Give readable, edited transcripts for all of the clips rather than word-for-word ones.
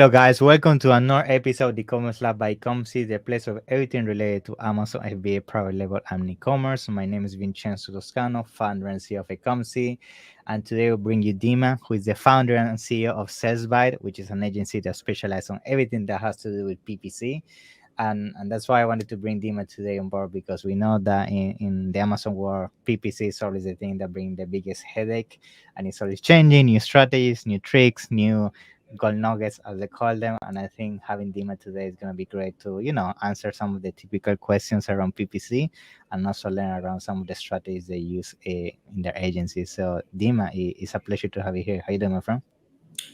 Hello, guys. Welcome to another episode of the Commerce Lab by Ecomcy, the place of everything related to Amazon FBA private label and e-commerce. My name is Vincenzo Toscano, founder and CEO of Ecomcy, and today we'll bring you Dima, who is the founder and CEO of SalesBite, which is an agency that specializes on everything that has to do with PPC. And that's why I wanted to bring Dima today on board, because we know that in the Amazon world, PPC is always the thing that brings the biggest headache, and it's always changing, new strategies, new tricks, new gold nuggets as they call them. And I think having Dima today is going to be great to answer some of the typical questions around PPC, and also learn around some of the strategies they use in their agency. So Dima, it's a pleasure to have you here. How you doing, my friend?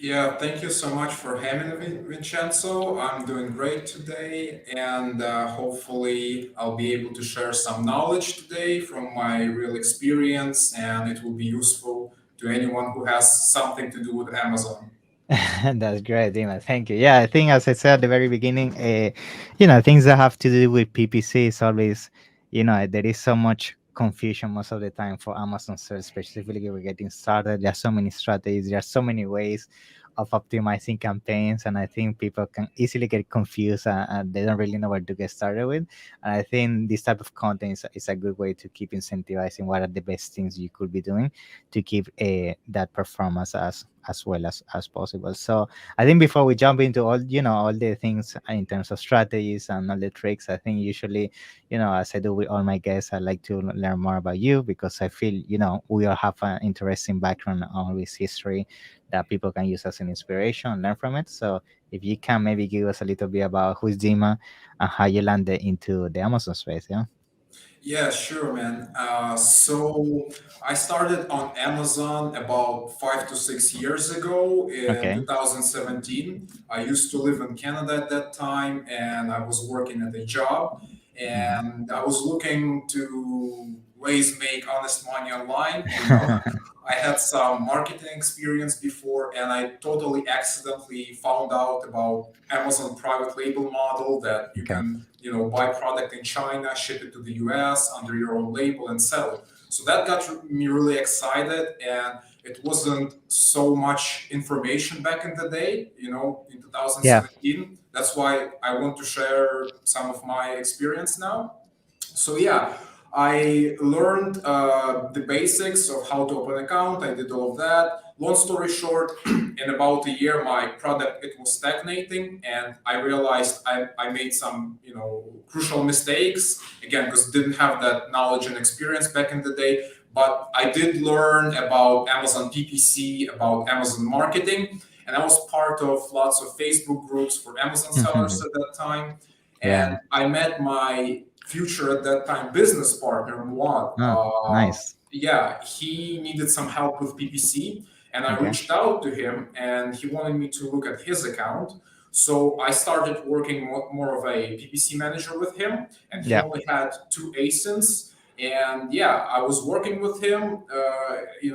Yeah, thank you so much for having me, Vincenzo. I'm doing great today, and hopefully, I'll be able to share some knowledge today from my real experience, and it will be useful to anyone who has something to do with Amazon. That's great, Dima. Thank you. Yeah, I think as I said at the very beginning, things that have to do with PPC is always, there is so much confusion most of the time for Amazon search, specifically we're getting started. There are so many strategies, there are so many ways of optimizing campaigns, and I think people can easily get confused, and they don't really know where to get started with. And I think this type of content is a good way to keep incentivizing what are the best things you could be doing to keep that performance as well as possible. So I think before we jump into all the things in terms of strategies and all the tricks, I think usually, as I do with all my guests, I like to learn more about you, because I feel, we all have an interesting background on this history that people can use as an inspiration and learn from it. So if you can maybe give us a little bit about who's Dima and how you landed into the Amazon space. Yeah. Yeah, sure, man. So I started on Amazon about 5 to 6 years ago in Okay. 2017. I used to live in Canada at that time, and I was working at a job, Mhm. and I was looking to ways make honest money online. You know, I had some marketing experience before, and I totally accidentally found out about Amazon private label model that you Okay. can, buy product in China, ship it to the US under your own label and sell it. So that got me really excited, and it wasn't so much information back in the day, in Yeah. 2017. That's why I want to share some of my experience now. So yeah, I learned the basics of how to open an account. I did all of that. Long story short, in about a year, my product it was stagnating, and I realized I made some crucial mistakes again because didn't have that knowledge and experience back in the day. But I did learn about Amazon PPC, about Amazon marketing, and I was part of lots of Facebook groups for Amazon sellers at that time. Yeah. And I met my future at that time business partner, Muad. Oh, nice. Yeah, he needed some help with PPC, and I Okay. reached out to him, and he wanted me to look at his account. So I started working more of a PPC manager with him, and he Yeah. only had two ASINs. And yeah, I was working with him. It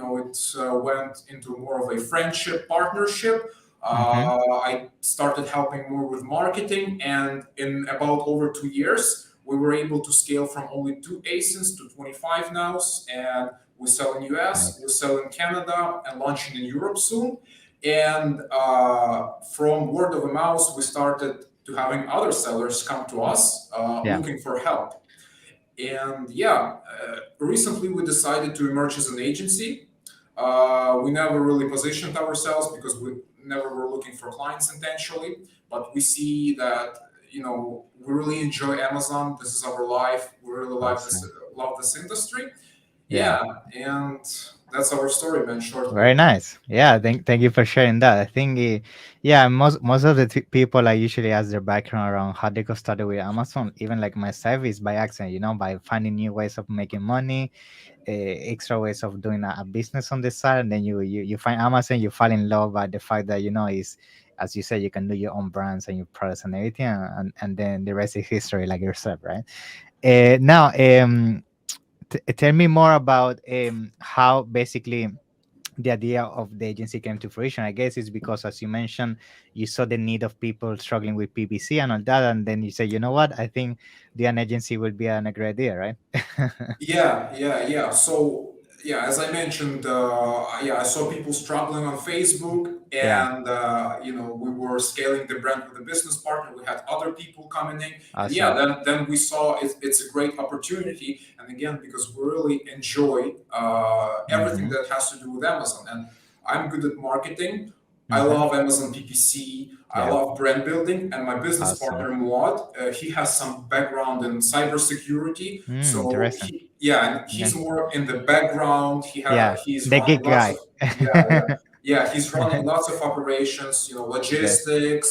went into more of a friendship partnership. Mm-hmm. I started helping more with marketing, and in about over 2 years, we were able to scale from only two ASINs to 25 now, and we sell in US, we Nice. sell in Canada, and launching in Europe soon. And from word of mouth, we started to having other sellers come to us Yeah. looking for help. And yeah, recently we decided to emerge as an agency. We never really positioned ourselves because we never were looking for clients intentionally, but we see that we really enjoy Amazon. This is our life. We really Awesome. love this industry. Yeah. Yeah, and that's our story, man. Shortly. Very nice. Yeah, thank you for sharing that. I think, yeah, most of the people I usually ask their background around how they got started with Amazon, even like myself, is by accident. By finding new ways of making money, extra ways of doing a business on the side, and then you find Amazon, you fall in love by the fact that is, as you said, you can do your own brands and your products and everything, and then the rest is history, like yourself, right? Now, tell me more about how basically the idea of the agency came to fruition. I guess it's because, as you mentioned, you saw the need of people struggling with PPC and all that, and then you say, you know what, I think the an agency would be a great idea, right? Yeah. So yeah, as I mentioned, yeah, I saw people struggling on Facebook, Yeah, and we were scaling the brand with a business partner. We had other people coming in, and yeah, awesome. then we saw it's a great opportunity. And again, because we really enjoy everything Mm-hmm. that has to do with Amazon, and I'm good at marketing. I Mm-hmm. love Amazon PPC. I Yeah, love brand building, and my business awesome. partner Muad, he has some background in cybersecurity. So Interesting. yeah, and Okay. he's more in the background. Yeah, He's the running geek lots of guy. he's running lots of operations. Good. Logistics,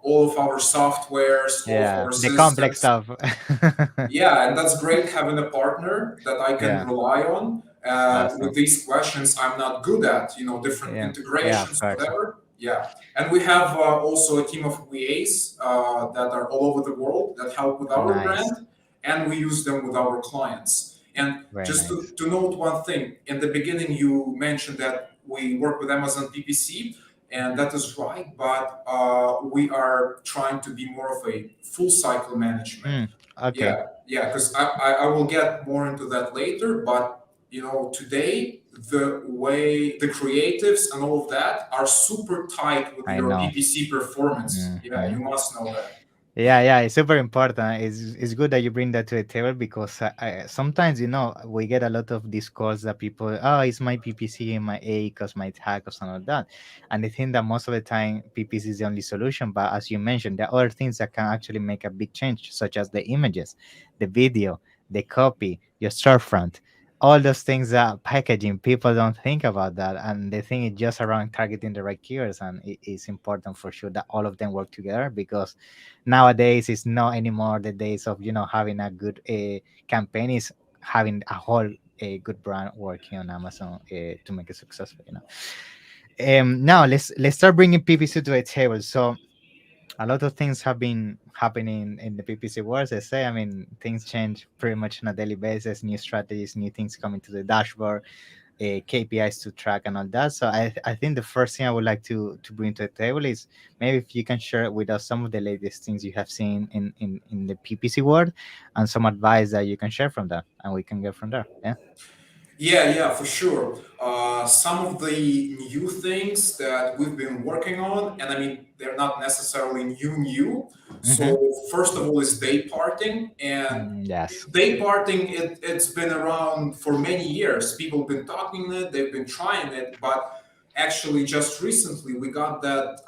all of our softwares, all of Yeah, our the complex systems. stuff. Yeah, and that's great having a partner that I can Yeah, rely on with awesome. these questions I'm not good at, different Yeah, yeah, of integrations, course. whatever. Yeah. And we have also a team of VAs that are all over the world that help with our Nice, brand, and we use them with our clients. And very just nice. to note one thing, in the beginning, you mentioned that we work with Amazon PPC, and that is right, but we are trying to be more of a full cycle management. Okay, Yeah, because I will get more into that later, but today the way the creatives and all of that are super tight with I your know. PPC performance. Yeah, Hmm. you must know that. Yeah, yeah, it's super important. It's good that you bring that to the table because sometimes we get a lot of discourse that people, oh, it's my PPC and my ACOS, my tag or something like that, and they think that most of the time PPC is the only solution. But as you mentioned, there are other things that can actually make a big change, such as the images, the video, the copy, your storefront. All those things that packaging, people don't think about that, and they think it's just around targeting the right keywords, and it's important for sure that all of them work together because nowadays it's not anymore the days of having a good campaign. Is having a whole a good brand working on Amazon to make it successful. Now let's start bringing PPC to a table. So a lot of things have been happening in the PPC world. As I say, I mean, things change pretty much on a daily basis. New strategies, new things coming to the dashboard, KPIs to track and all that. So I think the first thing I would like to bring to the table is maybe if you can share with us some of the latest things you have seen in the PPC world and some advice that you can share from that, and we can go from there. Yeah. Yeah, for sure. Some of the new things that we've been working on, and I mean, they're not necessarily new. Mm-hmm. So, first of all, is day parting. And Yes. day parting, it's been around for many years. People have been talking it, they've been trying it, but actually, just recently, we got that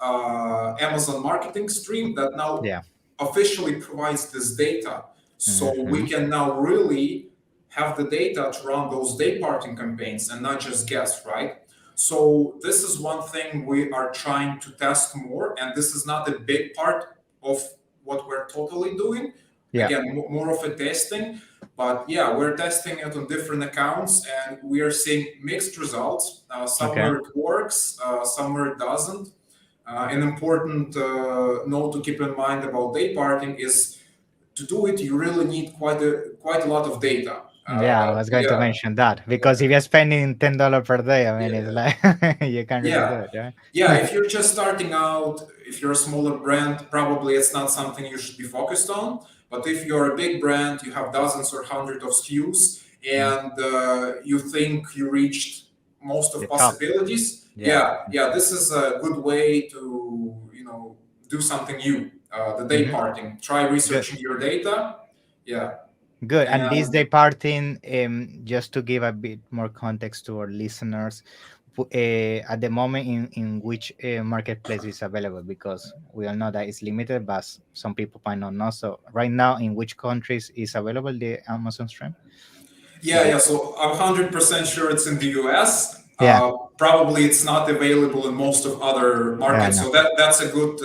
Amazon marketing stream that now Yeah. officially provides this data. So, Mm-hmm. we can now really have the data to run those day parting campaigns and not just guess, right? So this is one thing we are trying to test more, and this is not a big part of what we're totally doing. Yeah. Again, more of a testing, but yeah, we're testing it on different accounts, and we are seeing mixed results. Okay. Somewhere it works, somewhere it doesn't. An important note to keep in mind about day parting is to do it, you really need quite a lot of data. Yeah, I was going to Yeah, mention that yeah, because if you're spending $10 per day, I mean, it's yeah, like you can't really do yeah, it, right? yeah. If you're just starting out, if you're a smaller brand, probably it's not something you should be focused on. But if you're a big brand, you have dozens or hundreds of SKUs, Mm. and you think you reached most The of top. possibilities, Yeah. yeah, this is a good way to do something new. The day Hmm. parting. Try Good. researching your data. Yeah, Good. And this and day parting, just to give a bit more context to our listeners, at the moment in which marketplace is available, because we all know that it's limited, but some people might not know. So right now, in which countries is available the Amazon Stream? yeah, Like, yeah. So I'm 100% sure it's in the US. yeah, Probably it's not available in most of other yeah, I markets. know. So that's a good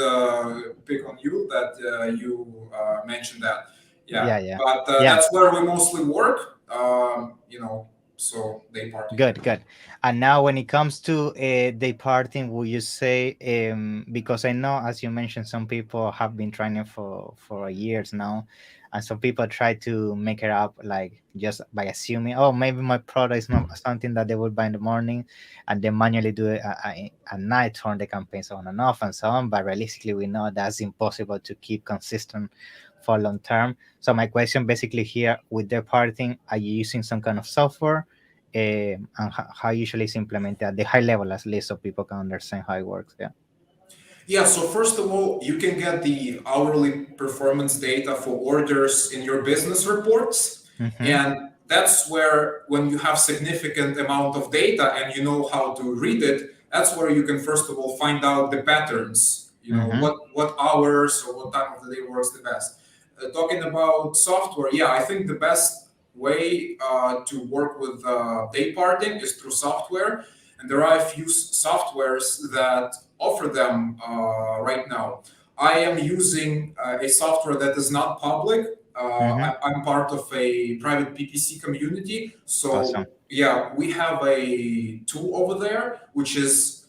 pick on you that you mentioned that. Yeah, Yeah, yeah, but yeah. that's where we mostly work. So day parting. Good, good. And now, when it comes to day parting, would you say, because I know, as you mentioned, some people have been trying it for years now, and some people try to make it up like just by assuming, oh, maybe my product is not something that they would buy in the morning, and they manually do it at night, turn the campaigns on and off, and so on. But realistically, we know that's impossible to keep consistent for long term. So my question basically here with day parting, are you using some kind of software? and how usually is implemented at the high level, at least, so people can understand how it works. Yeah. Yeah, so first of all, you can get the hourly performance data for orders in your business reports. Mm-hmm. And that's where, when you have significant amount of data and you know how to read it, that's where you can first of all find out the patterns. You know, Mm-hmm. what hours or what time of the day works the best. Talking about software, yeah, I think the best way to work with day parting is through software, and there are a few softwares that offer them right now. I am using a software that is not public. Mm-hmm. I'm part of a private PPC community, Awesome. so yeah, we have a tool over there which is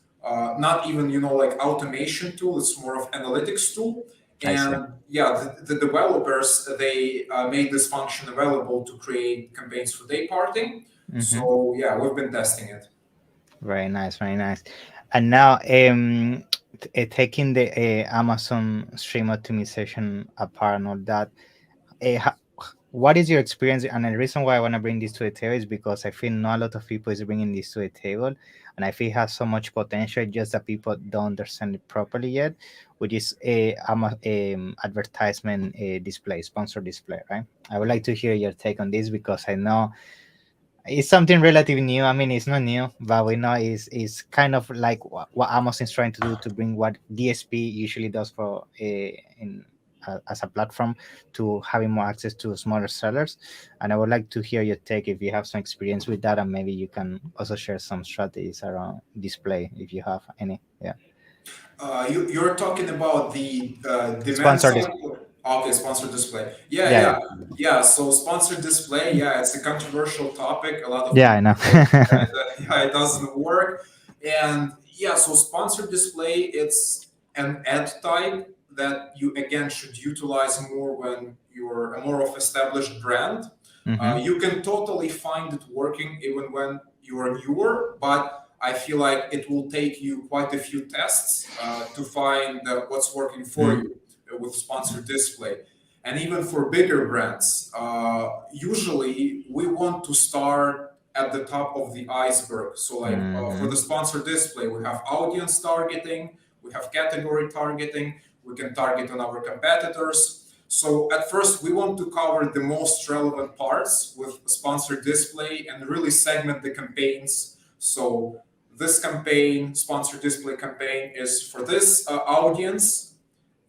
not even, you know, like automation tool. It's more of analytics tool. I see. And yeah, the developers, they made this function available to create campaigns for day parting. Mm-hmm. So yeah, we've been testing it. Very nice, very nice. And now, taking the Amazon stream optimization apart and all that, what is your experience? And the reason why I want to bring this to the table is because I feel not a lot of people is bringing this to the table, and I feel it has so much potential, just that people don't understand it properly yet, which is a advertisement display, sponsor display, right? I would like to hear your take on this because I know it's something relatively new. I mean, it's not new, but we know it's kind of like what Amazon is trying to do to bring what DSP usually does for in as a platform to having more access to smaller sellers. And I would like to hear your take if you have some experience with that, and maybe you can also share some strategies around display if you have any. Yeah, You're talking about the demand sponsor side? display. Okay, sponsored display. Yeah, Yeah, yeah, yeah. So sponsored display, yeah, it's a controversial topic. A lot of yeah, I people know. say, yeah, it doesn't work. And yeah, so sponsored display, it's an ad type that you again should utilize more when you're a more of established brand. Mm-hmm. You can totally find it working even when you are newer, but I feel like it will take you quite a few tests to find what's working for Mm-hmm. you with sponsored display. And even for bigger brands, usually we want to start at the top of the iceberg. So, like for Mm-hmm. the sponsored display, we have audience targeting, we have category targeting, we can target on our competitors. So at first, we want to cover the most relevant parts with sponsored display and really segment the campaigns. So this campaign, sponsored display campaign, is for this audience,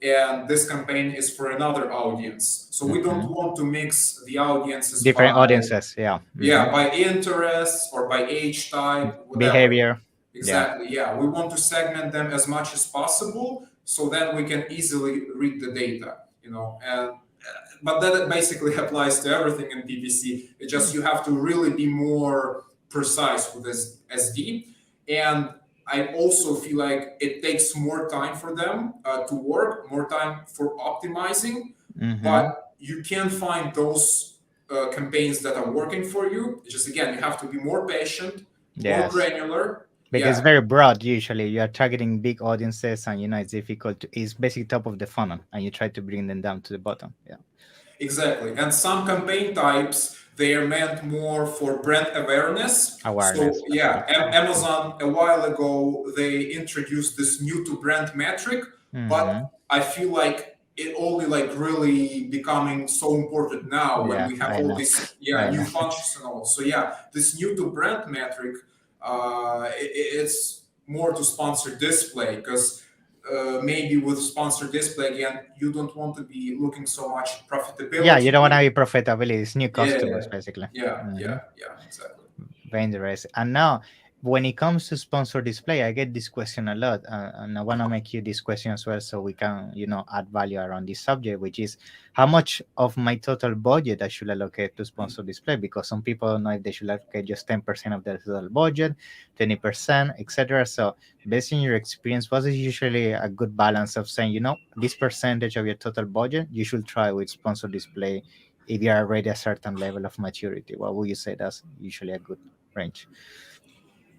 and this campaign is for another audience. So we don't Mm-hmm. want to mix the audiences Different by, audiences. Yeah. Mm-hmm. yeah, by interests or by age type, whatever. Behavior. Yeah. Exactly. Yeah, we want to segment them as much as possible, so then we can easily read the data. You know, and but that basically applies to everything in PPC. It just, you have to really be more precise with this SD. And I also feel like it takes more time for them to work, more time for optimizing, Mm-hmm. but you can find those campaigns that are working for you. It's just, again, you have to be more patient, more Yes. granular. Because it's Yeah, very broad usually. You are targeting big audiences and it's difficult to, it's basically top of the funnel and you try to bring them down to the bottom. Yeah. exactly. And some campaign types, they are meant more for brand awareness. So Awareness, yeah, absolutely. Amazon a while ago, they introduced this new to brand metric, Mm-hmm. but I feel like it only like really becoming so important now when Yeah, we have I all know. these, I yeah, new know. functions and all. So yeah, this new to brand metric, it's more to sponsor display, because maybe with sponsored display, again, you don't want to be looking so much Yeah, you don't want to profitability. be profitability. It's new Yeah, customers basically. yeah, Mm-hmm. yeah, yeah, exactly. Very interesting. And now, when it comes to sponsor display, I get this question a lot, and I want to make you this question as well, so we can, add value around this subject, which is how much of my total budget I should allocate to sponsor display? Because some people don't know if they should allocate just 10% of their total budget, 20%, etc. So, based on your experience, what is usually a good balance of saying, this percentage of your total budget you should try with sponsor display if you are already a certain level of maturity? What would you say that's usually a good range?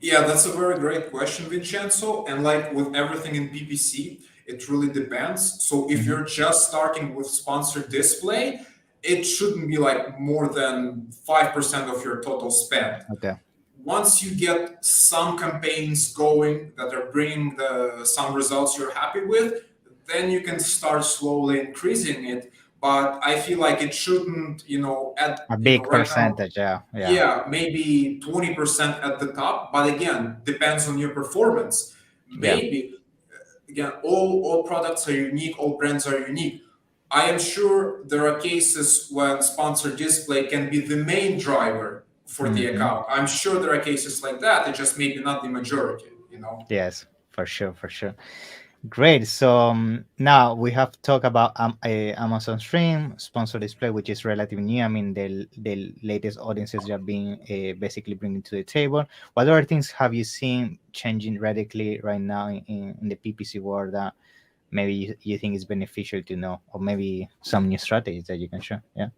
Yeah, that's a very great question, Vincenzo. And like with everything in PPC, it really depends. So if Hmm. you're just starting with sponsored display, it shouldn't be like more than 5% of your total spend. Okay. once you get some campaigns going that are bringing some results you're happy with, then you can start slowly increasing it. But I feel like it shouldn't, A big right now, percentage. Yeah, yeah. yeah, maybe 20% at the top. But again, depends on your performance. Yeah. Maybe, again, all products are unique, all brands are unique. I am sure there are cases when sponsored display can be the main driver for the Hmm. account. I'm sure there are cases like that. It just maybe not the majority. Yes, for sure, for sure. Great. So now we have talked about Amazon Stream sponsor display, which is relatively new. I mean, the latest audiences you are being basically bringing to the table. What other things have you seen changing radically right now in the PPC world that maybe you think is beneficial to know, or maybe some new strategies that you can share? Yeah.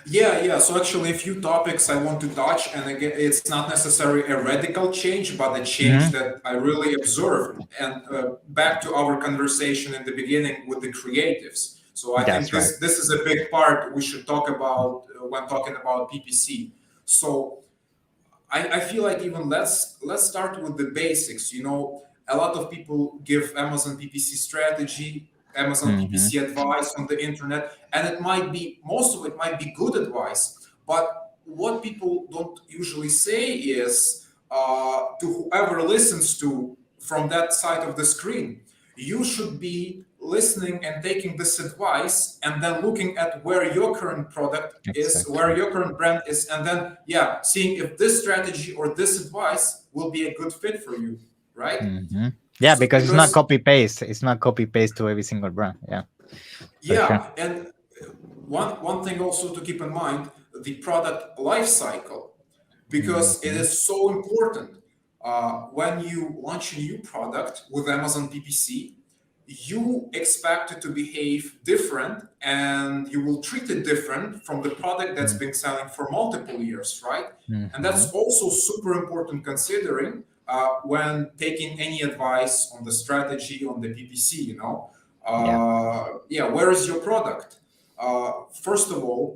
Yeah, yeah. So actually, a few topics I want to touch, and again, it's not necessarily a radical change, but a change Hmm. that I really observed. And back to our conversation in the beginning with the creatives. So I think That's right. this is a big part we should talk about when talking about PPC. So I feel like even let's start with the basics. A lot of people give Amazon PPC strategy, Amazon Hmm. PPC advice on the internet, and most of it might be good advice. But what people don't usually say is to whoever listens to from that side of the screen, you should be listening and taking this advice and then looking at where your current product is, where Exactly. your current brand is, and then, yeah, seeing if this strategy or this advice will be a good fit for you, right? Hmm. Yeah, So, because it's not because, copy paste. It's not copy paste to every single brand. Yeah, for sure. yeah, and one thing also to keep in mind, the product life cycle, because it Hmm. is so important. When you launch a new product with Amazon PPC, you expect it to behave different and you will treat it different from the product that's been selling for multiple years, right? And Hmm. that's also super important considering when taking any advice on the strategy on the PPC, Yeah. yeah, where is your product? First of all,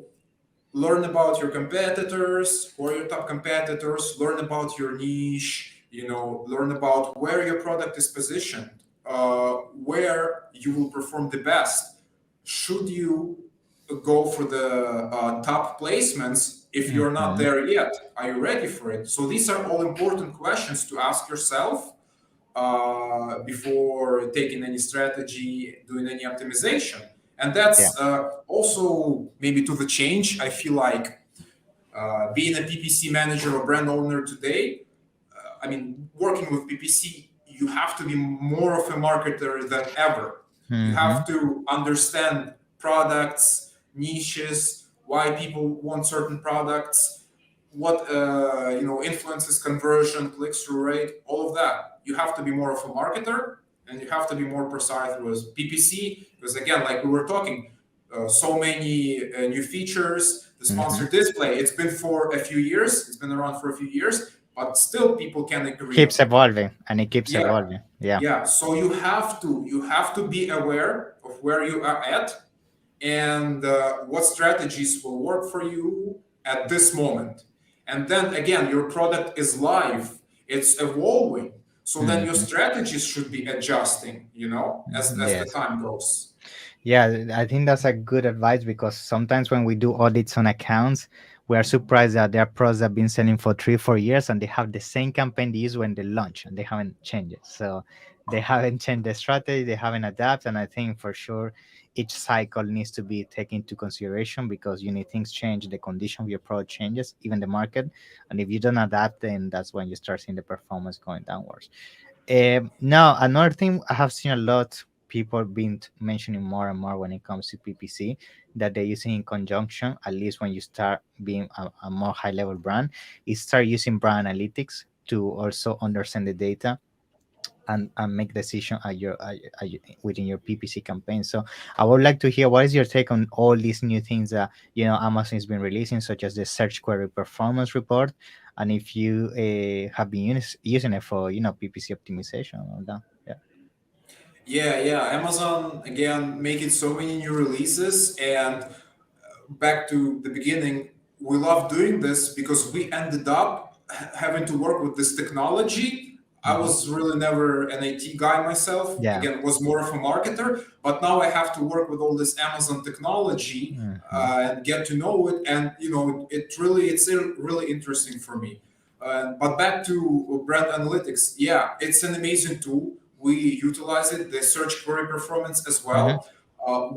learn about your competitors, who are your top competitors, learn about your niche, learn about where your product is positioned, where you will perform the best. Should you go for the top placements if you're not Hmm. there yet? Are you ready for it? So these are all important questions to ask yourself before taking any strategy, doing any optimization. And Yeah. that's also maybe to the change. I feel like being a PPC manager or brand owner today, I mean, working with PPC, you have to be more of a marketer than ever. You Hmm. have to understand products, niches, why people want certain products, what influences conversion, click-through rate, all of that. You have to be more of a marketer, and you have to be more precise with PPC because again, like we were talking, so many new features. The Hmm. sponsored display, it's been for a few years. It's been around for a few years, but still people can agree. Keeps evolving, and it keeps Yeah, evolving. Yeah. yeah. So you have to be aware of where you are at and what strategies will work for you at this moment. And then again, your product is live, it's evolving. So then your Hmm. strategies should be adjusting, as the Yes. time goes. Yeah, I think that's a good advice because sometimes when we do audits on accounts, we are surprised that there are products that have been selling for 3, 4 years and they have the same campaign they use when they launch and they haven't changed it. So they haven't changed the strategy, they haven't adapted. And I think for sure each cycle needs to be taken into consideration because things change, the condition of your product changes, even the market. And if you don't adapt, then that's when you start seeing the performance going downwards. Now, another thing I have seen a lot people been mentioning more and more when it comes to PPC that they're using in conjunction, at least when you start being a more high level brand, is start using brand analytics to also understand the data and make decision within your PPC campaign. So I would like to hear what is your take on all these new things that Amazon has been releasing, such as the search query performance report, and if you have been using it for PPC optimization and all that. Yeah. Yeah, yeah. Amazon again making so many new releases, and back to the beginning, we love doing this because we ended up having to work with this technology. I Hmm. was really never an IT guy myself. Yeah. Again, was more of a marketer. But now I have to work with all this Amazon technology Hmm. and get to know it. And it's really interesting for me. But back to brand analytics, yeah, it's an amazing tool. We utilize it, the search query performance as Hmm. well.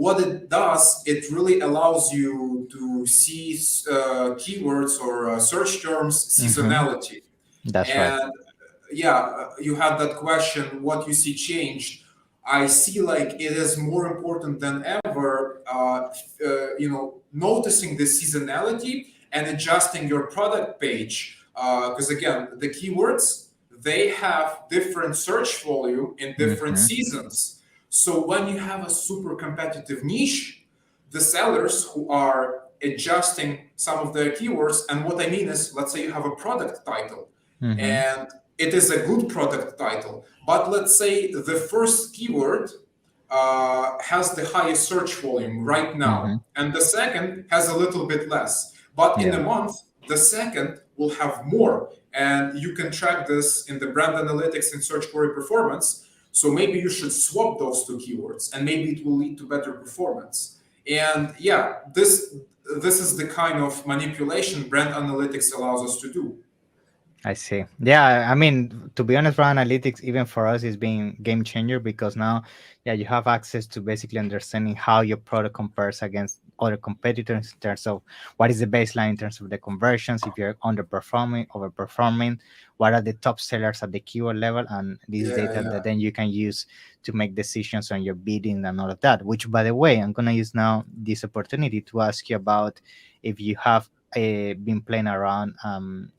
What it does, it really allows you to see keywords or search terms Hmm. seasonality. That's right. And yeah, you had that question, what you see changed. I see like it is more important than ever, noticing the seasonality and adjusting your product page. Because again, the keywords, they have different search volume in different Hmm. seasons. So when you have a super competitive niche, the sellers who are adjusting some of their keywords, and what I mean is, let's say you have a product title Hmm. and it is a good product title, but let's say the first keyword has the highest search volume right Hmm. now, and the second has a little bit less. But in a Yeah, month, the second will have more, and you can track this in the brand analytics and search query performance. So maybe you should swap those two keywords, and maybe it will lead to better performance. And yeah, this is the kind of manipulation brand analytics allows us to do. I see. Yeah, I mean, to be honest, for analytics, even for us, is being game changer because now, yeah, you have access to basically understanding how your product compares against other competitors in terms of what is the baseline in terms of the conversions, if you're underperforming, overperforming, what are the top sellers at the keyword level, and this Yeah, data yeah. that then you can use to make decisions on your bidding and all of that. Which, by the way, I'm gonna use now this opportunity to ask you about if you have been playing around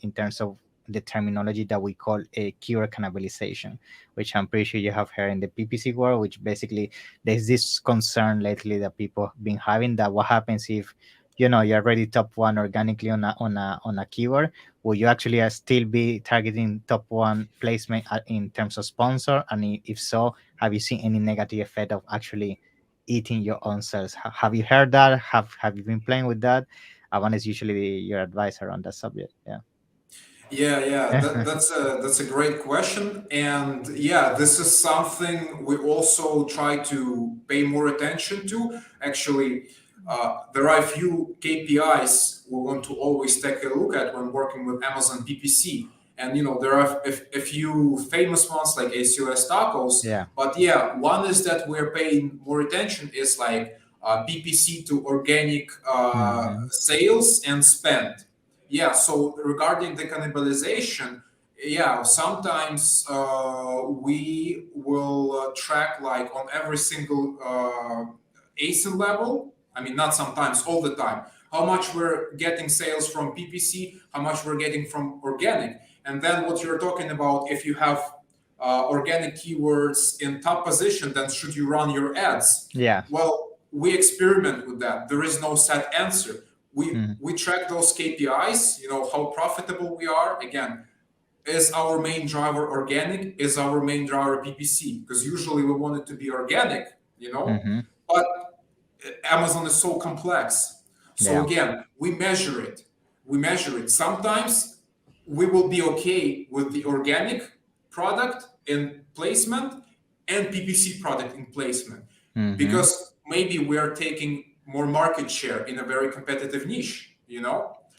in terms of the terminology that we call a keyword cannibalization, which I'm pretty sure you have heard in the PPC world, which basically there's this concern lately that people have been having that what happens if you're already top one organically on a keyword, will you actually still be targeting top one placement in terms of sponsor? And if so, have you seen any negative effect of actually eating your own sales? Have you heard that? Have you been playing with that? I want is usually your advisor on that subject. Yeah. Yeah, yeah, that's a great question, and yeah, this is something we also try to pay more attention to. Actually, there are a few KPIs we want to always take a look at when working with Amazon PPC, and there are a few famous ones like ACOS tacos. Yeah. But yeah, one is that we're paying more attention is like PPC to organic Hmm. sales and spend. Yeah, so regarding the cannibalization, yeah, sometimes we will track like on every single ASIN level. I mean, not sometimes, all the time. How much we're getting sales from PPC, how much we're getting from organic. And then what you're talking about, if you have organic keywords in top position, then should you run your ads? Yeah. Well, we experiment with that. There is no set answer. we Mhm. we track those KPIs, how profitable we are. Again, is our main driver organic? Is our main driver PPC? Because usually we want it to be organic, Mhm. but Amazon is so complex. So Yeah. again, we measure it. We measure it. Sometimes we will be okay with the organic product in placement and PPC product in placement Mhm. because maybe we are taking more market share in a very competitive niche.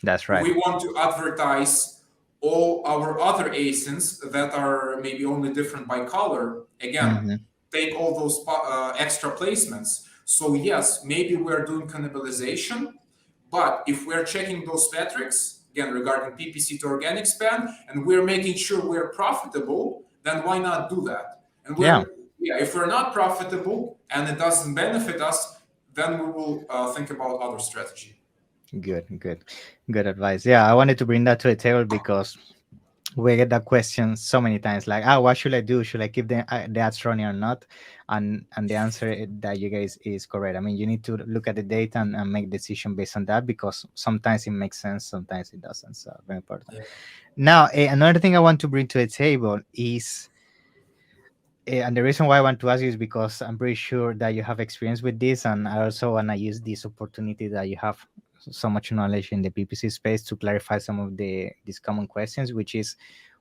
That's right. We want to advertise all our other ASINs that are maybe only different by color. Again, Mhm. take all those extra placements. So yes, maybe we're doing cannibalization, but if we're checking those metrics, again, regarding PPC to organic spend, and we're making sure we're profitable, then why not do that? And Yeah. yeah, if we're not profitable and it doesn't benefit us, then we will think about other strategy. Good. Good. Good advice. Yeah, I wanted to bring that to the table because we get that question so many times, like, what should I do? Should I keep the ads running or not? And the answer that you guys is correct. I mean, you need to look at the data and make decision based on that because sometimes it makes sense, sometimes it doesn't. So very important. Yeah. Now, another thing I want to bring to the table is and the reason why I want to ask you is because I'm pretty sure that you have experience with this, and I also want to use this opportunity that you have so much knowledge in the PPC space to clarify some of these common questions, which is,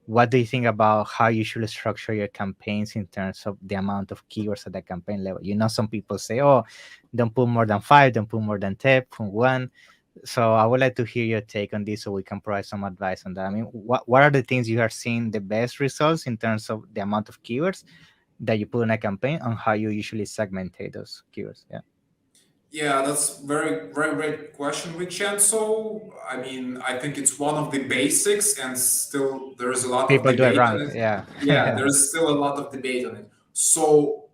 what do you think about how you should structure your campaigns in terms of the amount of keywords at the campaign level? Some people say, oh, don't put more than 5, don't put more than 10, put 1. So I would like to hear your take on this so we can provide some advice on that. I mean, what are the things you are seeing the best results in terms of the amount of keywords that you put in a campaign, and how you usually segmentate those keywords? Yeah. Yeah, that's very great question, Vincenzo. I mean, I think it's one of the basics, and still there is a lot of People do it debate on wrong. it. Yeah. Yeah, there is still a lot of debate on it. So,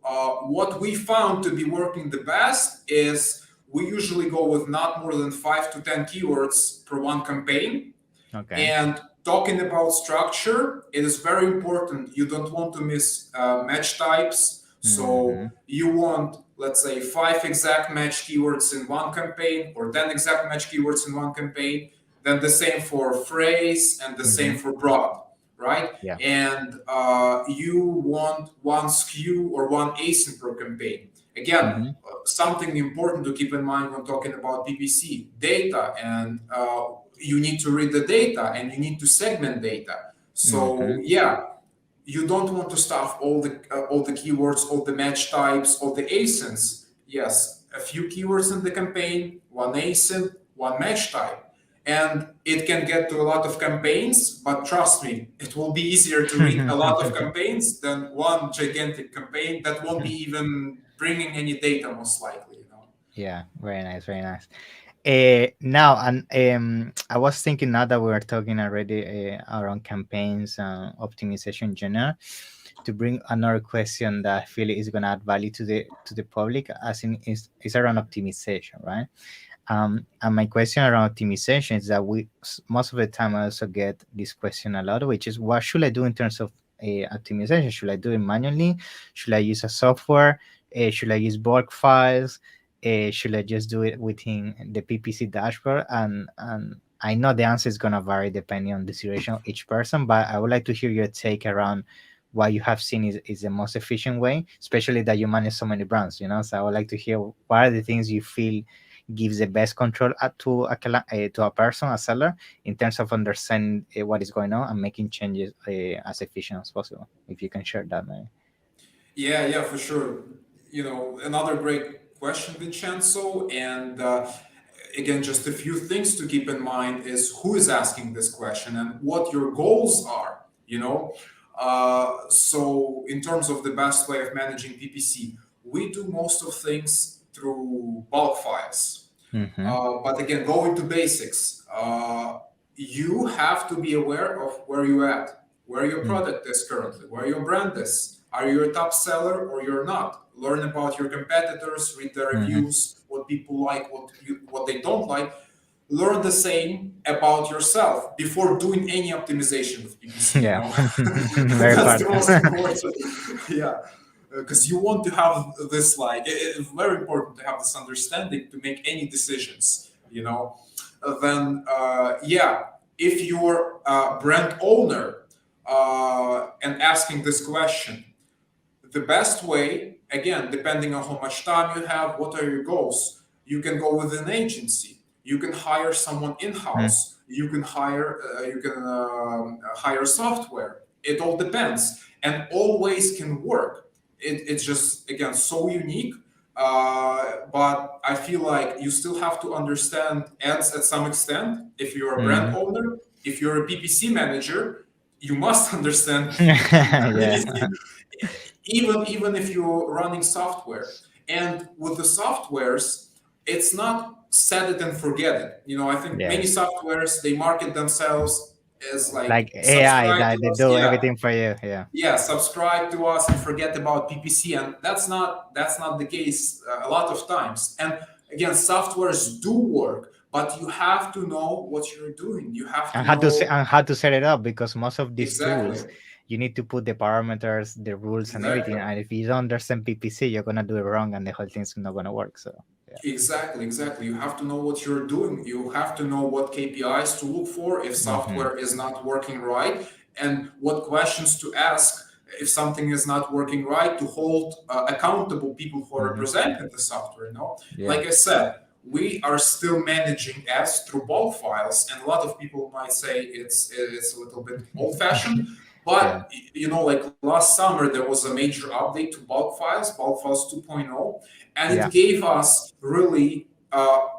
what we found to be working the best is we usually go with not more than 5 to 10 keywords per one campaign. Okay. And talking about structure, it is very important. You don't want to miss match types. Mm-hmm. So you want, let's say, 5 exact match keywords in one campaign or 10 exact match keywords in one campaign. Then the same for phrase and the Mm-hmm. same for broad, right? Yeah. And you want one SKU or one ASIN per campaign. Again, Mm-hmm. something important to keep in mind when talking about PPC data, and you need to read the data and you need to segment data. Mm-hmm. So yeah, you don't want to stuff all the keywords, all the match types, all the ASINs. Yes, a few keywords in the campaign, one ASIN, one match type. And it can get to a lot of campaigns, but trust me, it will be easier to read a lot of campaigns than one gigantic campaign that won't be even bringing any data, most likely, you know. Yeah, very nice, very nice. Now, and I was thinking, now that we are talking already around campaigns and optimization in general, to bring another question that I feel is going to add value to the public, as in is around optimization, right? And my question around optimization is that most of the time I also get this question a lot, which is, what should I do in terms of optimization? Should I do it manually? Should I use a software? Should I use bulk files? Should I just do it within the PPC dashboard? And I know the answer is gonna vary depending on the situation of each person, but I would like to hear your take around what you have seen is the most efficient way, especially that you manage so many brands. So I would like to hear, what are the things you feel gives the best control to a person, a seller, in terms of understanding what is going on and making changes as efficient as possible. If you can share that, maybe. Yeah, yeah, for sure. Another great question, Vincenzo. And again, just a few things to keep in mind is who is asking this question and what your goals are, you know. So, in terms of the best way of managing PPC, we do most of things through bulk files. Mm-hmm. But again, going to basics, you have to be aware of where you're at, where your product is currently, where your brand is. Are you a top seller or you're not? Learn about your competitors, read their Mm-hmm. reviews, what people like, what they don't like. Learn the same about yourself before doing any optimization with PPC. Yeah. Very That's the important. most important. Yeah, because you want to have this, like, it's very important to have this understanding to make any decisions, then yeah, if you're a brand owner and asking this question, the best way, again, depending on how much time you have, what are your goals, you can go with an agency, you can hire someone Mm. in-house, you can hire software. It all depends, and always can work. It's just, again, so unique. But I feel like you still have to understand ads at some extent. If you're a brand Mhm. owner, if you're a PPC manager, you must understand Yeah. PPC, even if you're running software. And with the softwares, it's not set it and forget it. I think Yeah. many softwares, they market themselves as Like like, AI subscribe that to they us. do Yeah, everything for you. Yeah. yeah, subscribe to us and forget about PPC. And that's not the case a lot of times. And again, softwares do work, but you have to know what you're doing. You have And to how know to set it up, because most of these exactly, tools you need to put the parameters, the rules, and everything. exactly. And if you don't understand PPC, you're gonna do it wrong, and the whole thing's not gonna work. So yeah. Exactly, exactly. You have to know what you're doing. You have to know what KPIs to look for if Mm-hmm. software is not working right, and what questions to ask if something is not working right, to hold accountable people who are Mm-hmm. representing the software. Yeah. Like I said, we are still managing ads through bulk files, and a lot of people might say it's a little bit old fashioned. Yeah, But like last summer, there was a major update to bulk files 2.0, and it yeah, gave us really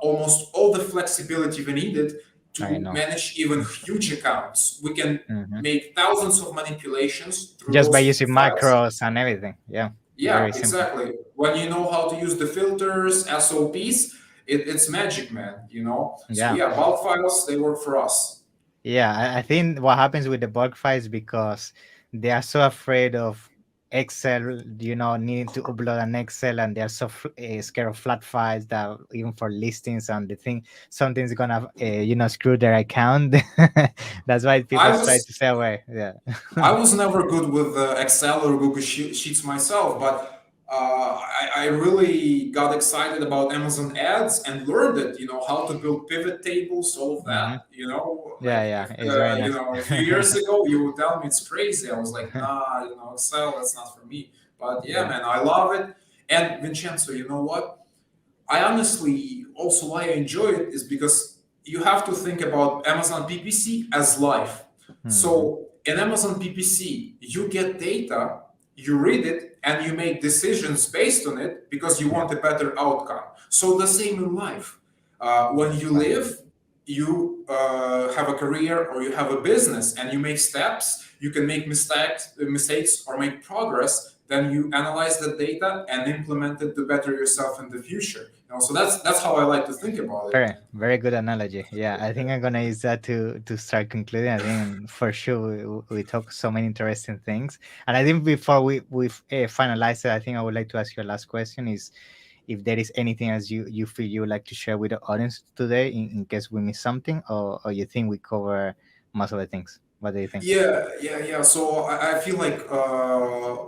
almost all the flexibility we needed I to know. manage even huge accounts. We can Hmm. make thousands of manipulations through Just by those using files. macros and everything. Yeah, Yeah, very simple. exactly. When you know how to use the filters, SOPs, it's magic, man. So Yeah. yeah, bulk files, they work for us. Yeah, I think what happens with the bug files because they are so afraid of Excel, needing to upload an Excel, and they're so scared of flat files that even for listings and the thing, something's gonna, screw their account. That's why I people try was to stay away. Yeah. I was never good with Excel or Google Sheets myself, but I really got excited about Amazon Ads and learned it. How to build pivot tables, all of Hmm. that. Yeah, Like yeah, if it's very nice. a few years ago you would tell me it's crazy. I was like, nah, Excel, that's not for me. But yeah, Yeah. man, I love it. And Vincenzo, you know what? I honestly also why I enjoy it is because you have to think about Amazon PPC as life. Hmm. So in Amazon PPC, you get data, you read it, and you make decisions based on it because you Yeah, want a better outcome. So the same in life. When you exactly. live, you have a career or you have a business, and you make steps. You can make mistakes or make progress. Then you analyze the data and implement it to better yourself in the future. So that's how I like to think about it. Very, very good analogy. Yeah, I think I'm gonna use that to start concluding. I think for sure we talk so many interesting things, and I think before we finalize it, I think I would like to ask you a last question: is if there is anything else you feel you would like to share with the audience today, in case we miss something, or you think we cover most of the things. What do you think? Yeah. So I feel like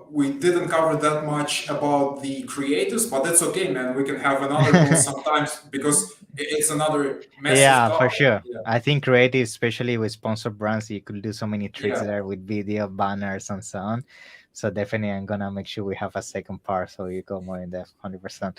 we didn't cover that much about the creators, but that's okay, man. We can have another call sometimes because it's another massive Yeah, for topic. sure. Yeah, I think creative, especially with sponsored brands, you could do so many tricks yeah, there with video, banners, and so on. So definitely, I'm gonna make sure we have a second part so you go more in depth, 100%.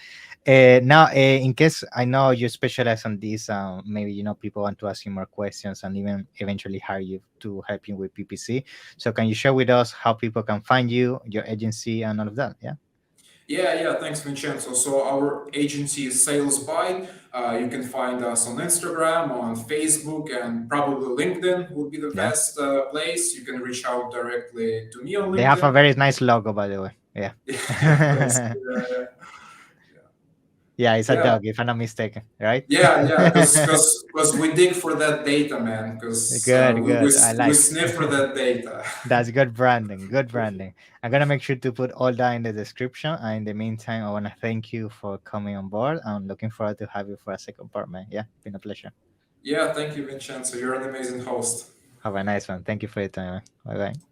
Now, in case I know you specialize on this, maybe people want to ask you more questions and even eventually hire you to help you with PPC. So can you share with us how people can find you, your agency, and all of that? Yeah. yeah. Thanks, Vincenzo. So our agency is Sales Byte. You can find us on Instagram, on Facebook, and probably LinkedIn would be the Yeah. best place. You can reach out directly to me on They have a LinkedIn. very nice logo, by the way. Yeah. Yeah, thanks. Yeah, it's a Yeah, dog, if I'm not mistaken, right? yeah, because we dig for that data, man. Because Good, we good. I we like. sniff for that data. That's good branding. Good branding. I'm gonna make sure to put all that in the description. And in the meantime, I wanna thank you for coming on board. I'm looking forward to have you for a second part, man. Yeah, been a pleasure. Yeah, thank you, Vincenzo. You're an amazing host. Have a nice one. Thank you for your time, man. Bye bye.